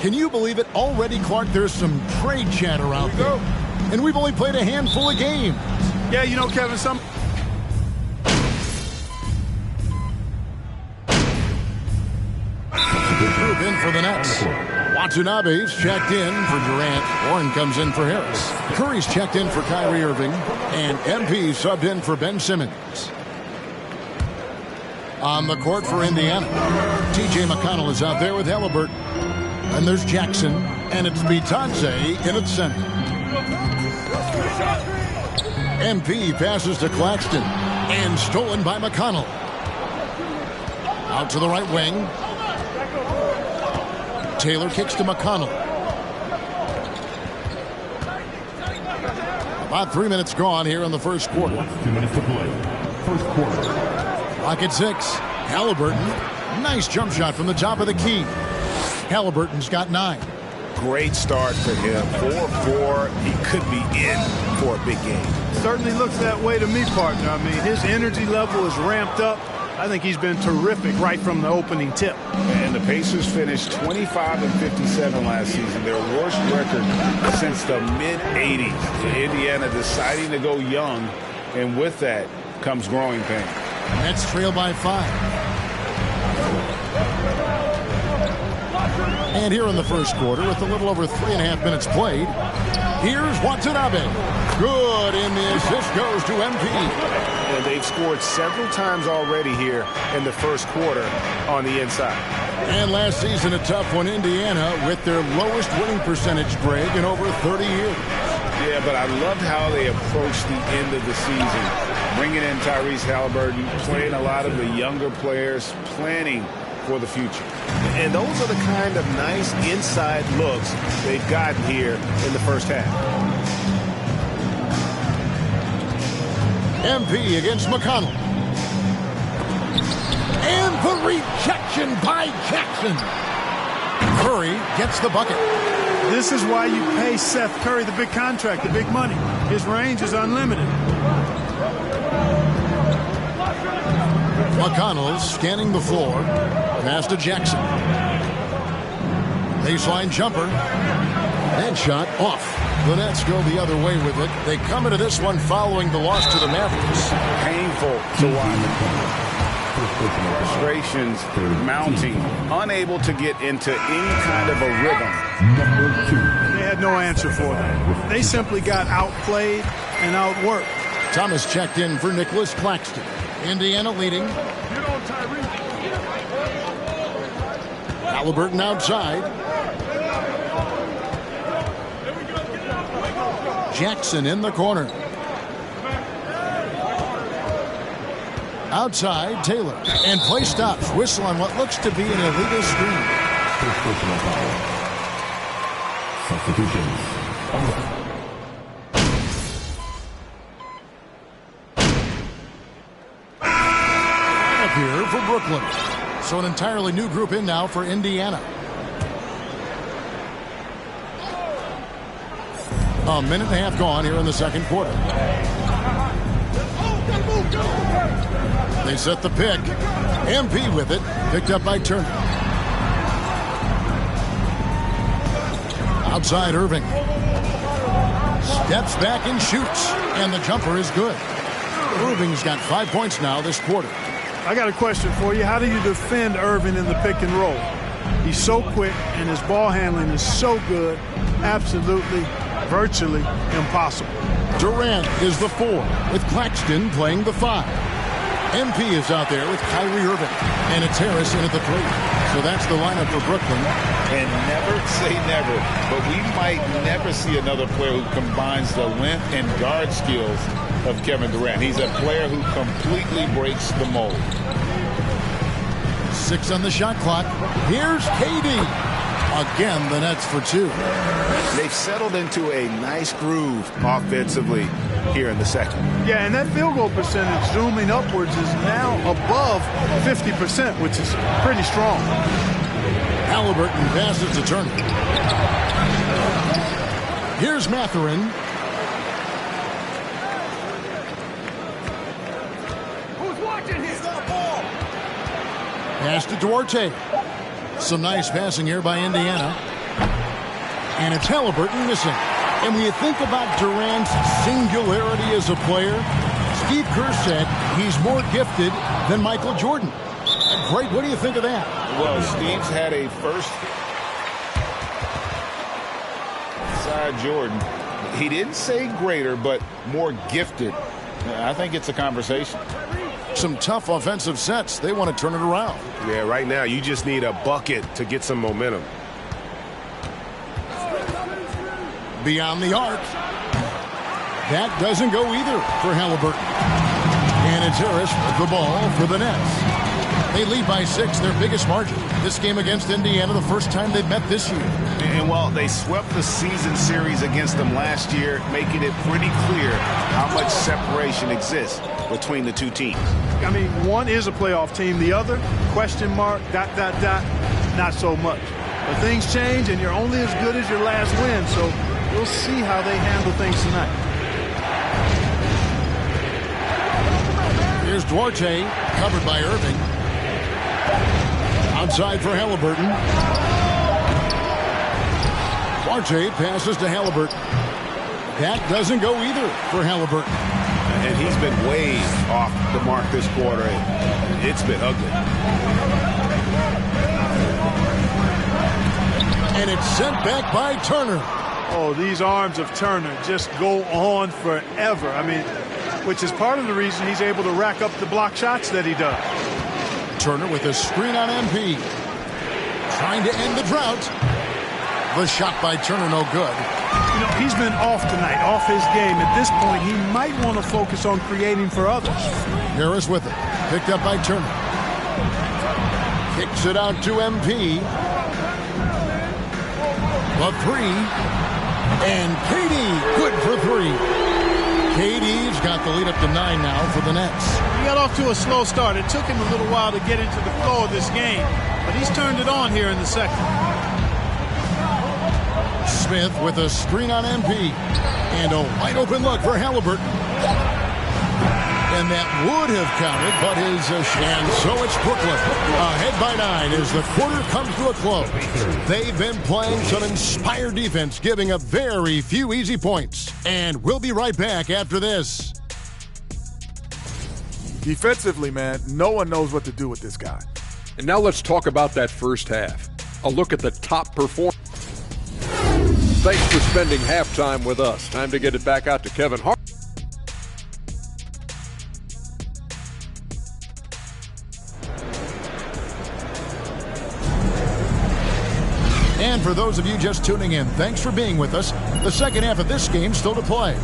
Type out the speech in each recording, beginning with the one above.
Can you believe it? Already, Clark, there's some trade chatter out there. And we've only played a handful of games. Yeah, you know, Kevin, Group in for the Nets. Watanabe's checked in for Durant. Warren comes in for Harris. Curry's checked in for Kyrie Irving. And MP subbed in for Ben Simmons. On the court for Indiana, T.J. McConnell is out there with Halliburton. And there's Jackson. And it's Bitadze in its center. MP passes to Claxton. And stolen by McConnell. Out to the right wing. Taylor kicks to McConnell. About 3 minutes gone here in the first quarter. 2 minutes to play. First quarter. Clock at 6. Halliburton. Nice jump shot from the top of the key. Halliburton's got 9. Great start for him. 4-4. He could be in for a big game. certainly looks that way to me, partner. I mean, his energy level is ramped up. I think he's been terrific right from the opening tip. And the Pacers finished 25 and 57 last season, their worst record since the mid-'80s. Indiana deciding to go young, and with that comes growing pain. Nets trail by 5. And here in the first quarter, with a little over 3.5 minutes played, here's Watanabe. Good, and the assist goes to MP. And they've scored several times already here in the first quarter on the inside. And last season, a tough one, Indiana, with their lowest winning percentage, Greg, in over 30 years. Yeah, but I loved how they approached the end of the season. Bringing in Tyrese Halliburton, playing a lot of the younger players, planning for the future. And those are the kind of nice inside looks they've gotten here in the first half. MP against McConnell. And the rejection by Jackson. Curry gets the bucket. This is why you pay Seth Curry the big contract, the big money. His range is unlimited. McConnell scanning the floor. Pass to Jackson. Baseline jumper. That shot off. The Nets go the other way with it. They come into this one following the loss to the Mavericks. Painful to watch. Frustrations mounting. Unable to get into any kind of a rhythm. Number 2. They had no answer for them. They simply got outplayed and outworked. Thomas checked in for Nicholas Claxton. Indiana leading. Halliburton outside. Jackson in the corner. Outside, Taylor. And play stops. Whistle on what looks to be an illegal screen. First personal foul. Substitutions. Up here for Brooklyn. So an entirely new group in now for Indiana. A minute and a half gone here in the second quarter. They set the pick. MP with it. Picked up by Turner. Outside Irving. Steps back and shoots. And the jumper is good. Irving's got 5 points now this quarter. I got a question for you. How do you defend Irving in the pick and roll? He's so quick and his ball handling is so good. Absolutely, virtually impossible. Durant is the 4 with Claxton playing the 5. MP is out there with Kyrie Irving. And it's Harris in at the 3. So that's the lineup for Brooklyn. And never say never, but we might never see another player who combines the length and guard skills of Kevin Durant. He's a player who completely breaks the mold. 6 on the shot clock. Here's KD. Again, the Nets for 2. They've settled into a nice groove offensively here in the second. Yeah, and that field goal percentage zooming upwards is now above 50%, which is pretty strong. Halliburton passes to Turner. Here's Mathurin. Who's watching? He's got a ball. Pass to Duarte. Some nice passing here by Indiana. And it's Halliburton missing. And when you think about Durant's singularity as a player, Steve Kerr said he's more gifted than Michael Jordan. Great, what do you think of that? Well, Steve's had a first side Jordan. He didn't say greater, but more gifted. I think it's a conversation. Some tough offensive sets. They want to turn it around. Yeah, right now you just need a bucket to get some momentum. Beyond the arc. That doesn't go either for Halliburton. And it's Harris with the ball for the Nets. They lead by 6, their biggest margin. This game against Indiana, the first time they've met this year. And while they swept the season series against them last year, making it pretty clear how much separation exists between the two teams. I mean, one is a playoff team. The other, question mark, ... not so much. But things change, and you're only as good as your last win. So we'll see how they handle things tonight. Here's Duarte, covered by Irving. Outside for Halliburton. Duarte passes to Halliburton. That doesn't go either for Halliburton. And he's been way off the mark this quarter. It's been ugly. And it's sent back by Turner. Oh, these arms of Turner just go on forever. I mean, which is part of the reason he's able to rack up the block shots that he does. Turner with a screen on MP. Trying to end the drought. The shot by Turner, no good. You know, he's been off tonight, off his game. At this point, he might want to focus on creating for others. Harris with it. Picked up by Turner. Kicks it out to MP. The 3. And KD, good for 3. KD's got the lead up to 9 now for the Nets. He got off to a slow start. It took him a little while to get into the flow of this game, but he's turned it on here in the second. Smith with a screen on MP. And a wide open look for Halliburton. And that would have counted, but and so it's Brooklyn. Ahead by 9 as the quarter comes to a close. They've been playing some inspired defense, giving up very few easy points. And we'll be right back after this. Defensively, man, no one knows what to do with this guy. And now let's talk about that first half. A look at the top performers. Thanks for spending halftime with us. Time to get it back out to Kevin Hart. And for those of you just tuning in, thanks for being with us. The second half of this game still to play.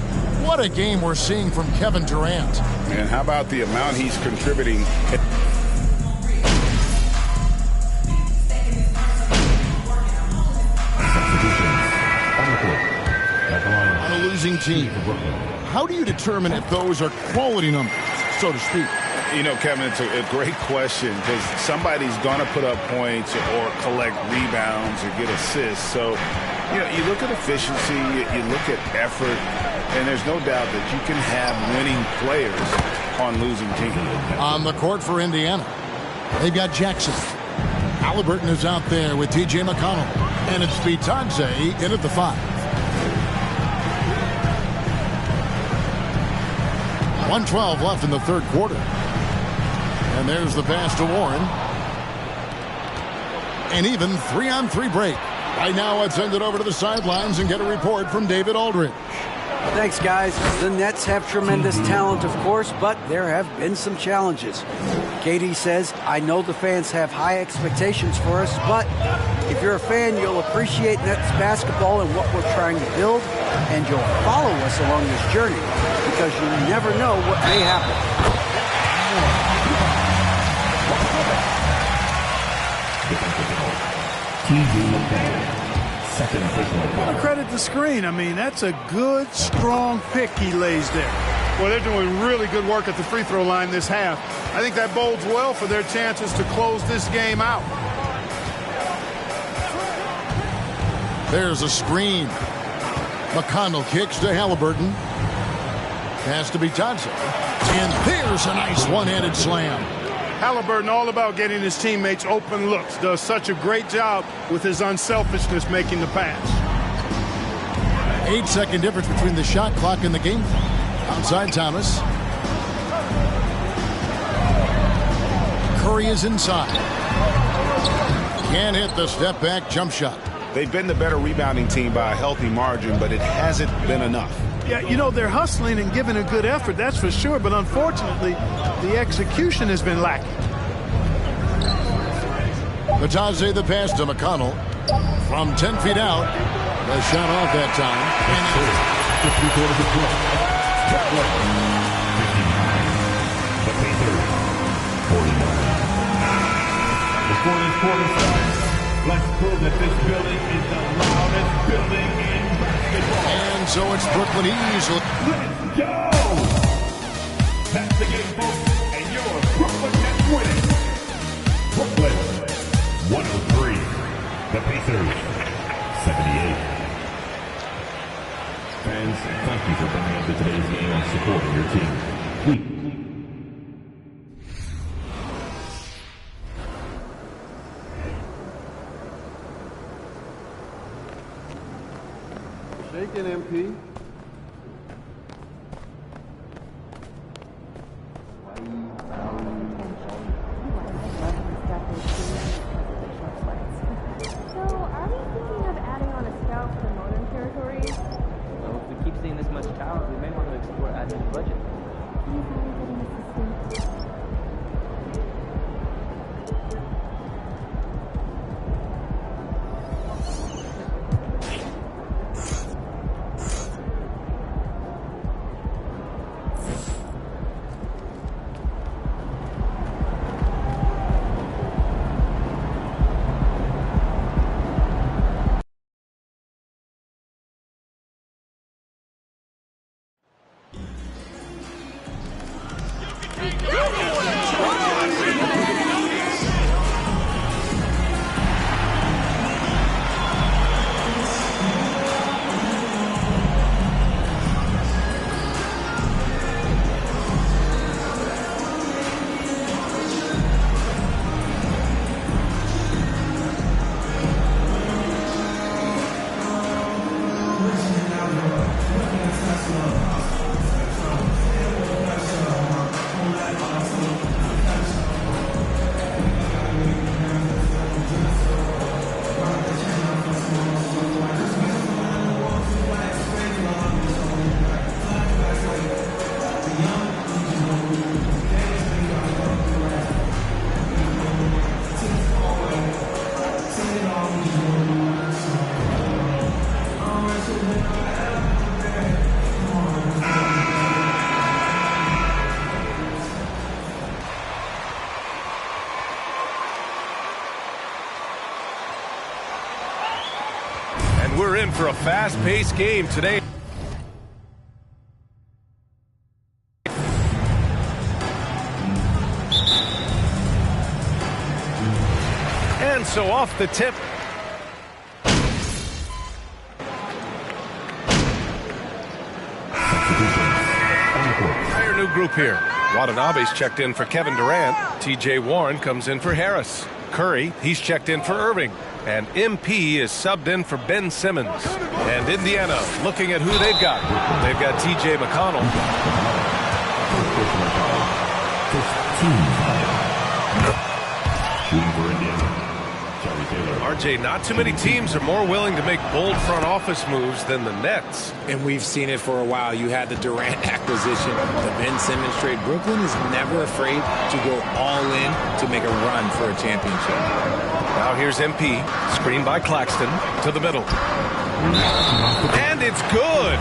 What a game we're seeing from Kevin Durant. And how about the amount he's contributing? On a losing team, how do you determine if those are quality numbers, so to speak? You know, Kevin, it's a great question because somebody's going to put up points or collect rebounds or get assists. So, you know, you look at efficiency, you look at effort, and there's no doubt that you can have winning players on losing teams. On the court for Indiana, they've got Jackson. Halliburton is out there with T.J. McConnell. And it's Bitadze in at the 5. 1:12 left in the third quarter. And there's the pass to Warren. An even 3-on-3 break. Right now, let's send it over to the sidelines and get a report from David Aldridge. Thanks, guys. The Nets have tremendous talent, of course, but there have been some challenges. KD says, I know the fans have high expectations for us, but if you're a fan, you'll appreciate Nets basketball and what we're trying to build, and you'll follow us along this journey because you never know what may happen. Well, credit the screen. I mean, that's a good, strong pick he lays there. Well, they're doing really good work at the free throw line this half. I think that bodes well for their chances to close this game out. There's a screen. McConnell kicks to Halliburton. Pass to Bitadze. And there's a nice one-handed slam. Halliburton all about getting his teammates open looks. Does such a great job with his unselfishness making the pass. 8-second difference between the shot clock and the game. Outside Thomas. Curry is inside. Can't hit the step-back jump shot. They've been the better rebounding team by a healthy margin, but it hasn't been enough. Yeah, you know, they're hustling and giving a good effort, that's for sure. But unfortunately, the execution has been lacking. Batadze the pass to McConnell. From 10 feet out. The shot off that time. Before this quarter starts, let's prove that this building is the loudest building in basketball. And so it's Brooklyn easily. Let's go! That's the game, folks, and your Brooklyn Nets winning. Brooklyn, 103. The Pacers, 78. Fans, thank you for coming into today's game and supporting your team. Shaking MP. So, are we thinking of adding on a scout for the modern territories? Well, if we keep seeing this much talent, we may want to explore adding a budget. We're in for a fast-paced game today. And so off the tip. Entire new group here. Watanabe's checked in for Kevin Durant. TJ Warren comes in for Harris. Curry, he's checked in for Irving. And MP is subbed in for Ben Simmons. And Indiana looking at who they've got. They've got TJ McConnell. RJ, not too many teams are more willing to make bold front office moves than the Nets. And we've seen it for a while. You had the Durant acquisition, the Ben Simmons trade. Brooklyn is never afraid to go all in to make a run for a championship. Now here's MP, screened by Claxton, to the middle. And it's good.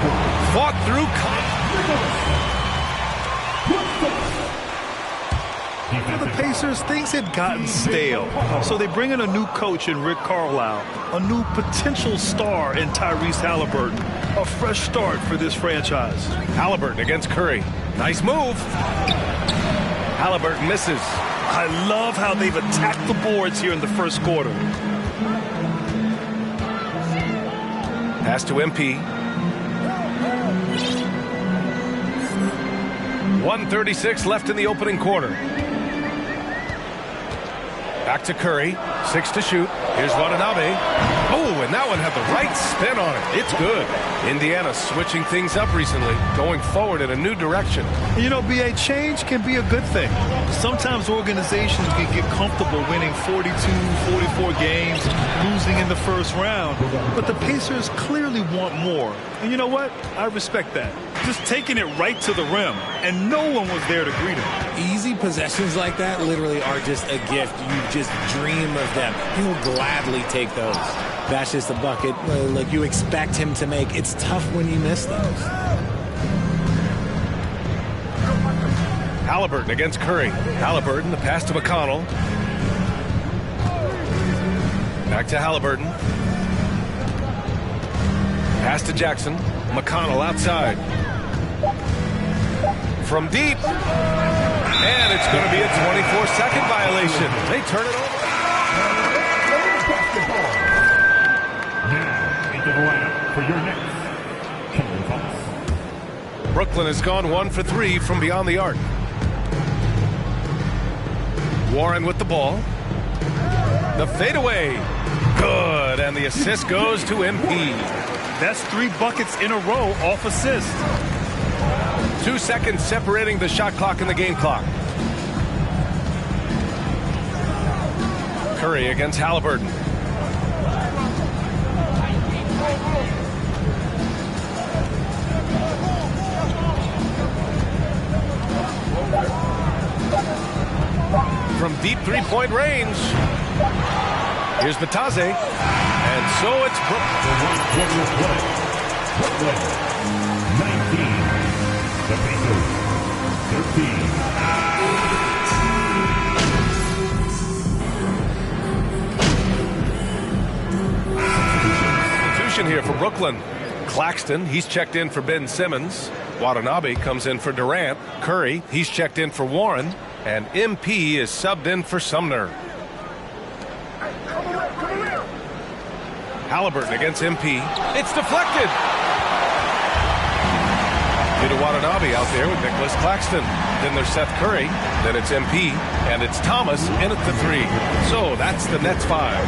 Fought through. For the Pacers, things had gotten stale. So they bring in a new coach in Rick Carlisle, a new potential star in Tyrese Halliburton. A fresh start for this franchise. Halliburton against Curry. Nice move. Halliburton misses. I love how they've attacked the boards here in the first quarter. Pass to MP. 1:36 left in the opening quarter. Back to Curry. 6 to shoot. Here's Watanabe. Oh, and that one had the right spin on it. It's good. Indiana switching things up recently, going forward in a new direction. You know, B.A., change can be a good thing. Sometimes organizations can get comfortable winning 42, 44 games, losing in the first round. But the Pacers clearly want more. And you know what? I respect that. Just taking it right to the rim, and no one was there to greet him. Easy possessions like that literally are just a gift. You just dream of them. He'll gladly take those. That's just a bucket like you expect him to make. It's tough when you miss those. Halliburton against Curry. Halliburton, the pass to McConnell. Back to Halliburton. Pass to Jackson. McConnell outside. From deep. And it's going to be a 24-second violation. They turn it over. Now into the lineup for your next Kevin Thomas. Brooklyn has gone 1 for 3 from beyond the arc. Warren with the ball. The fadeaway. Good. And the assist goes to MP. That's 3 buckets in a row off assist. 2 seconds separating the shot clock and the game clock. Curry against Halliburton. From deep three-point range. Here's Batase. And so it's Brooklyn. 19. The Pacers, 13. Substitution here for Brooklyn. Claxton, he's checked in for Ben Simmons. Watanabe comes in for Durant. Curry, he's checked in for Warren. And MP is subbed in for Sumner. Halliburton against MP. It's deflected. To Watanabe out there with Nicholas Claxton. Then there's Seth Curry. Then it's MP. And it's Thomas in at the 3. So that's the Nets 5.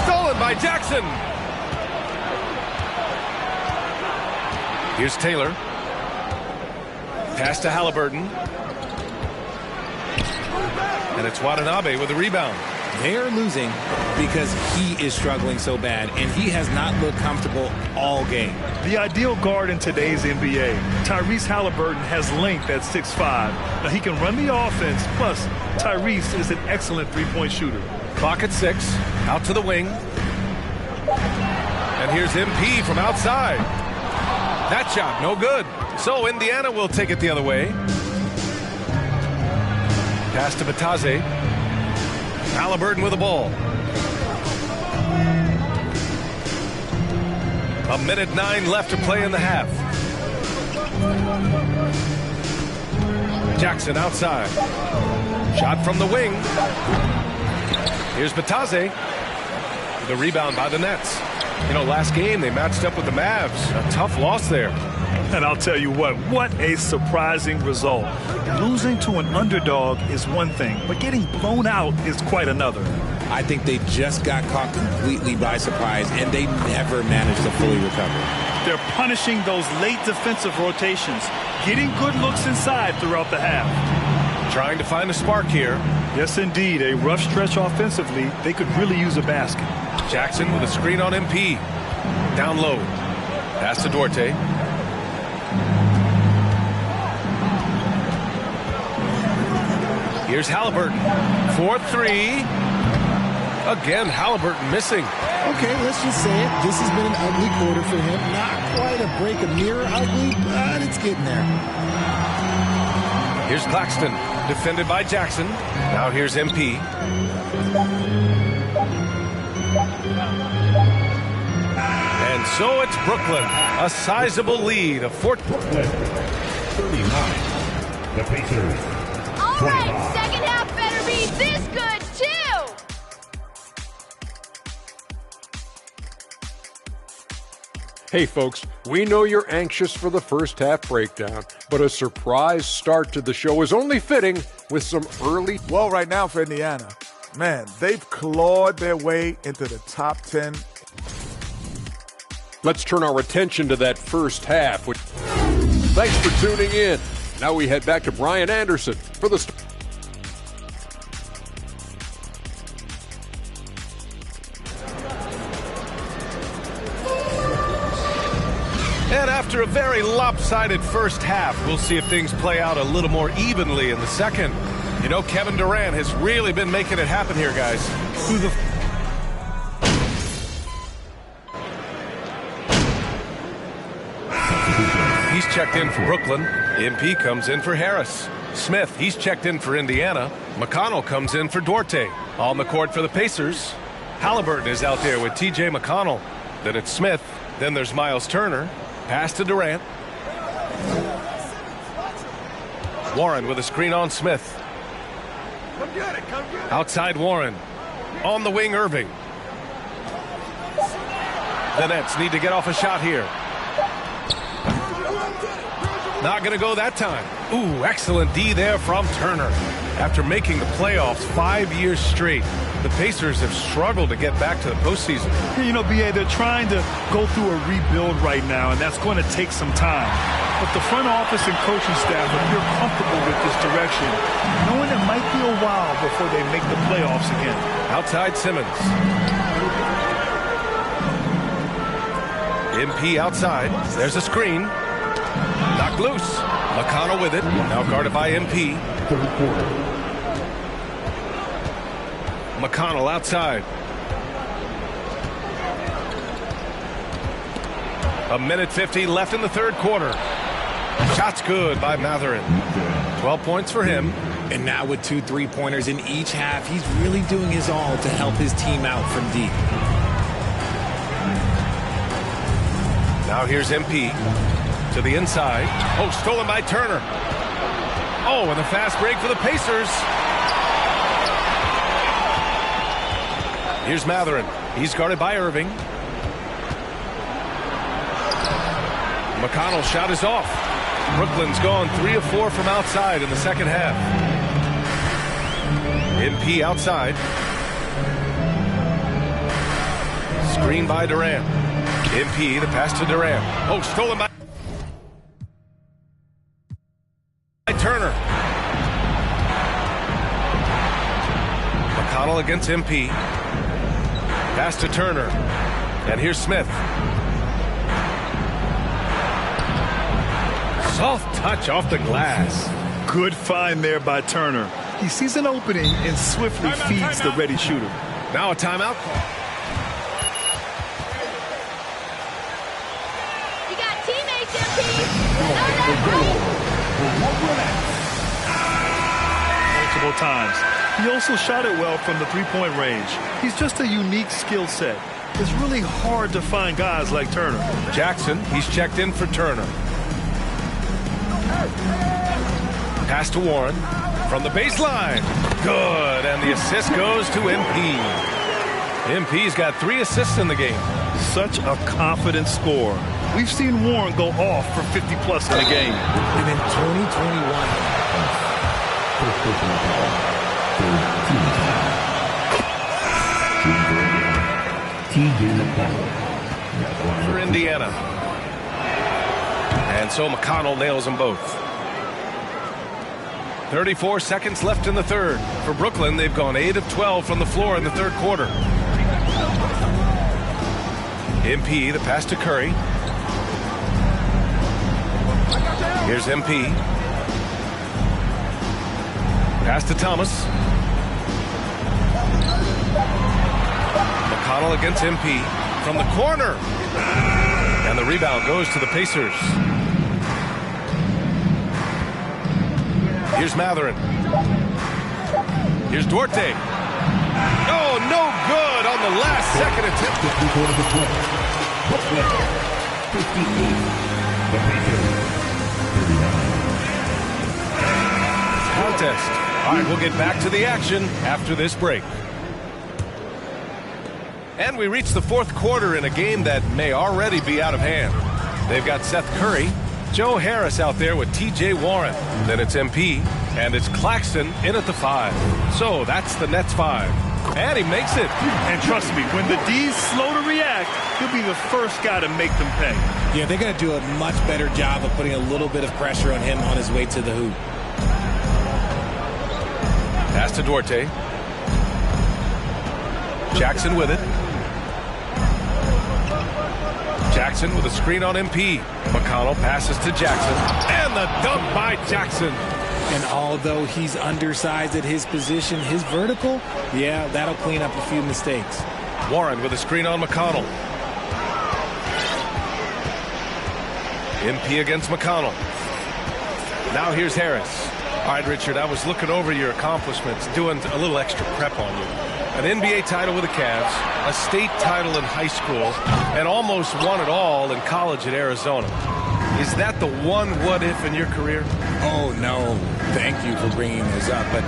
Stolen by Jackson. Here's Taylor. Pass to Halliburton. And it's Watanabe with a rebound. They're losing because he is struggling so bad, and he has not looked comfortable all game. The ideal guard in today's NBA, Tyrese Halliburton, has length at 6'5". Now he can run the offense, plus Tyrese is an excellent three-point shooter. Clock at 6, out to the wing. And here's MP from outside. That shot, no good. So Indiana will take it the other way. Pass to Batase. Halliburton with the ball. A minute 9 left to play in the half. Jackson outside. Shot from the wing. Here's Batase. The rebound by the Nets. You know, last game they matched up with the Mavs. A tough loss there. And I'll tell you what a surprising result. Losing to an underdog is one thing, but getting blown out is quite another. I think they just got caught completely by surprise, and they never managed to fully recover. They're punishing those late defensive rotations, getting good looks inside throughout the half. Trying to find a spark here. Yes, indeed. A rough stretch offensively. They could really use a basket. Jackson with a screen on MP. Down low. Pass to Duarte. Here's Halliburton. 4-3. Again, Halliburton missing. Okay, let's just say it. This has been an ugly quarter for him. Not quite a break of mirror ugly, but it's getting there. Here's Claxton, defended by Jackson. Now here's MP. And so it's Brooklyn. A sizable lead of 4. 39. The Pacers. All right, second half better be this good, too! Hey folks, we know you're anxious for the first half breakdown, but a surprise start to the show is only fitting with some early... Well, right now for Indiana, Man, they've clawed their way into the top 10. Let's turn our attention to that first half. Thanks for tuning in. Now we head back to Brian Anderson for the... And after a very lopsided first half, we'll see if things play out a little more evenly in the second. You know, Kevin Durant has really been making it happen here, guys. He's checked in for Brooklyn. MP comes in for Harris. Smith, he's checked in for Indiana. McConnell comes in for Duarte. On the court for the Pacers. Halliburton is out there with T.J. McConnell. Then it's Smith. Then there's Miles Turner. Pass to Durant. Warren with a screen on Smith. Come get it, come get it. Outside Warren. On the wing, Irving. The Nets need to get off a shot here. Not going to go that time. Ooh, excellent D there from Turner. After making the playoffs 5 years straight, the Pacers have struggled to get back to the postseason. You know, B.A., they're trying to go through a rebuild right now, and that's going to take some time. But the front office and coaching staff appear comfortable with this direction, knowing it might be a while before they make the playoffs again. Outside Simmons. MP outside. There's a screen. Knocked loose. McConnell with it. Now guarded by MP. Third quarter. McConnell outside. A minute 50 left in the third quarter. Shots good by Matherin. 12 points for him. And now with 2 3-pointers in each half, he's really doing his all to help his team out from deep. Now here's MP to the inside. Oh, stolen by Turner. Oh, and the fast break for the Pacers. Here's Matherin. He's guarded by Irving. McConnell's shot is off. Brooklyn's gone 3 of 4 from outside in the second half. MP outside. Screen by Durant. MP, the pass to Durant. Oh, stolen by Turner. McConnell against MP. Pass to Turner. And here's Smith. Soft touch off the glass. Good find there by Turner. He sees an opening and swiftly feeds the ready shooter. Now a timeout call. You got teammates, MP. Multiple times. He also shot it well from the three-point range. He's just a unique skill set. It's really hard to find guys like Turner. Jackson, he's checked in for Turner. Pass to Warren from the baseline. Good, and the assist goes to MP. MP's got 3 assists in the game. Such a confident scorer. We've seen Warren go off for 50-plus in a game. And in 2021... for Indiana. And so McConnell nails them both. 34 seconds left in the third. For Brooklyn, they've gone 8 of 12 from the floor in the third quarter. MP, the pass to Curry. Here's MP. Pass to Thomas. McConnell against MP from the corner. And the rebound goes to the Pacers. Here's Matherin. Here's Duarte. Oh, no good on the last second attempt. Contest. All right, we'll get back to the action after this break. And we reach the fourth quarter in a game that may already be out of hand. They've got Seth Curry, Joe Harris out there with T.J. Warren. Then it's MP And it's Claxton in at the 5. So that's the Nets 5. And he makes it. And trust me, when the D's slow to react, he'll be the first guy to make them pay. Yeah, they're going to do a much better job of putting a little bit of pressure on him on his way to the hoop. Pass to Duarte. Jackson with it. Jackson with a screen on MP. McConnell passes to Jackson. And the dunk by Jackson. And although he's undersized at his position, his vertical, yeah, that'll clean up a few mistakes. Warren with a screen on McConnell. MP against McConnell. Now here's Harris. All right, Richard, I was looking over your accomplishments, doing a little extra prep on you. An NBA title with the Cavs, a state title in high school, and almost won it all in college at Arizona. Is that the one what-if in your career? Oh, no. Thank you for bringing this up. But,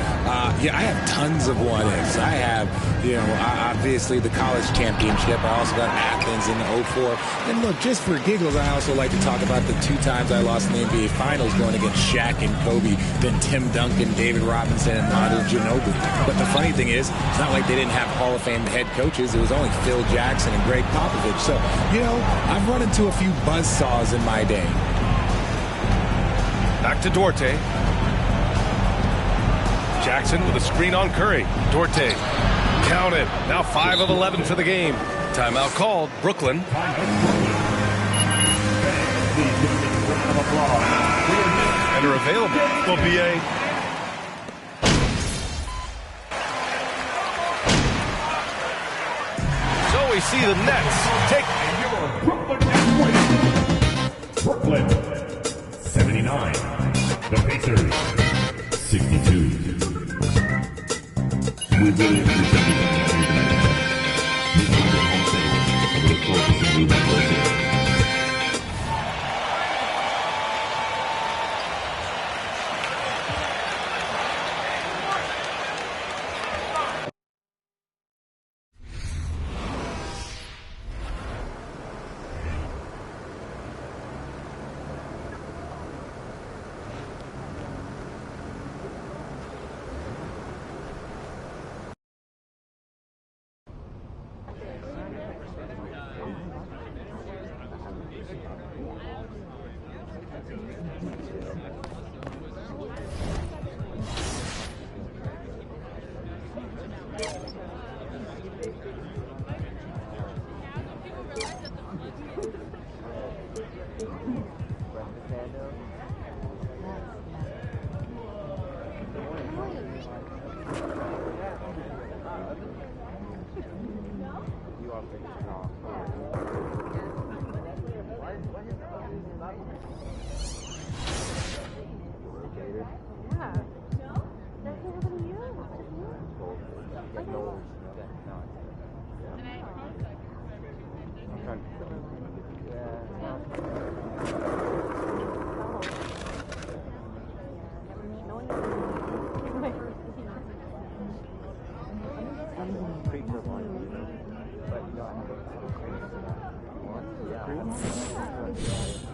yeah, I have tons of what-ifs. I have, obviously the college championship. I also got Athens in the 04. And, look, just for giggles, I also like to talk about the 2 times I lost in the NBA Finals going against Shaq and Kobe, then Tim Duncan, David Robinson, and Manu Ginobili. But the funny thing is, it's not like they didn't have Hall of Fame head coaches. It was only Phil Jackson and Greg Popovich. So, I've run into a few buzzsaws in my day. Back to Duarte. Jackson with a screen on Curry. Duarte counted. Now 5 of 11 for the game. Timeout called. Brooklyn. And are available. Well, BA. So we see the Nets take Brooklyn 79. The Pacers 62. We really appreciate you coming out here tonight. This is your home state. We look forward to seeing you back there. Yeah.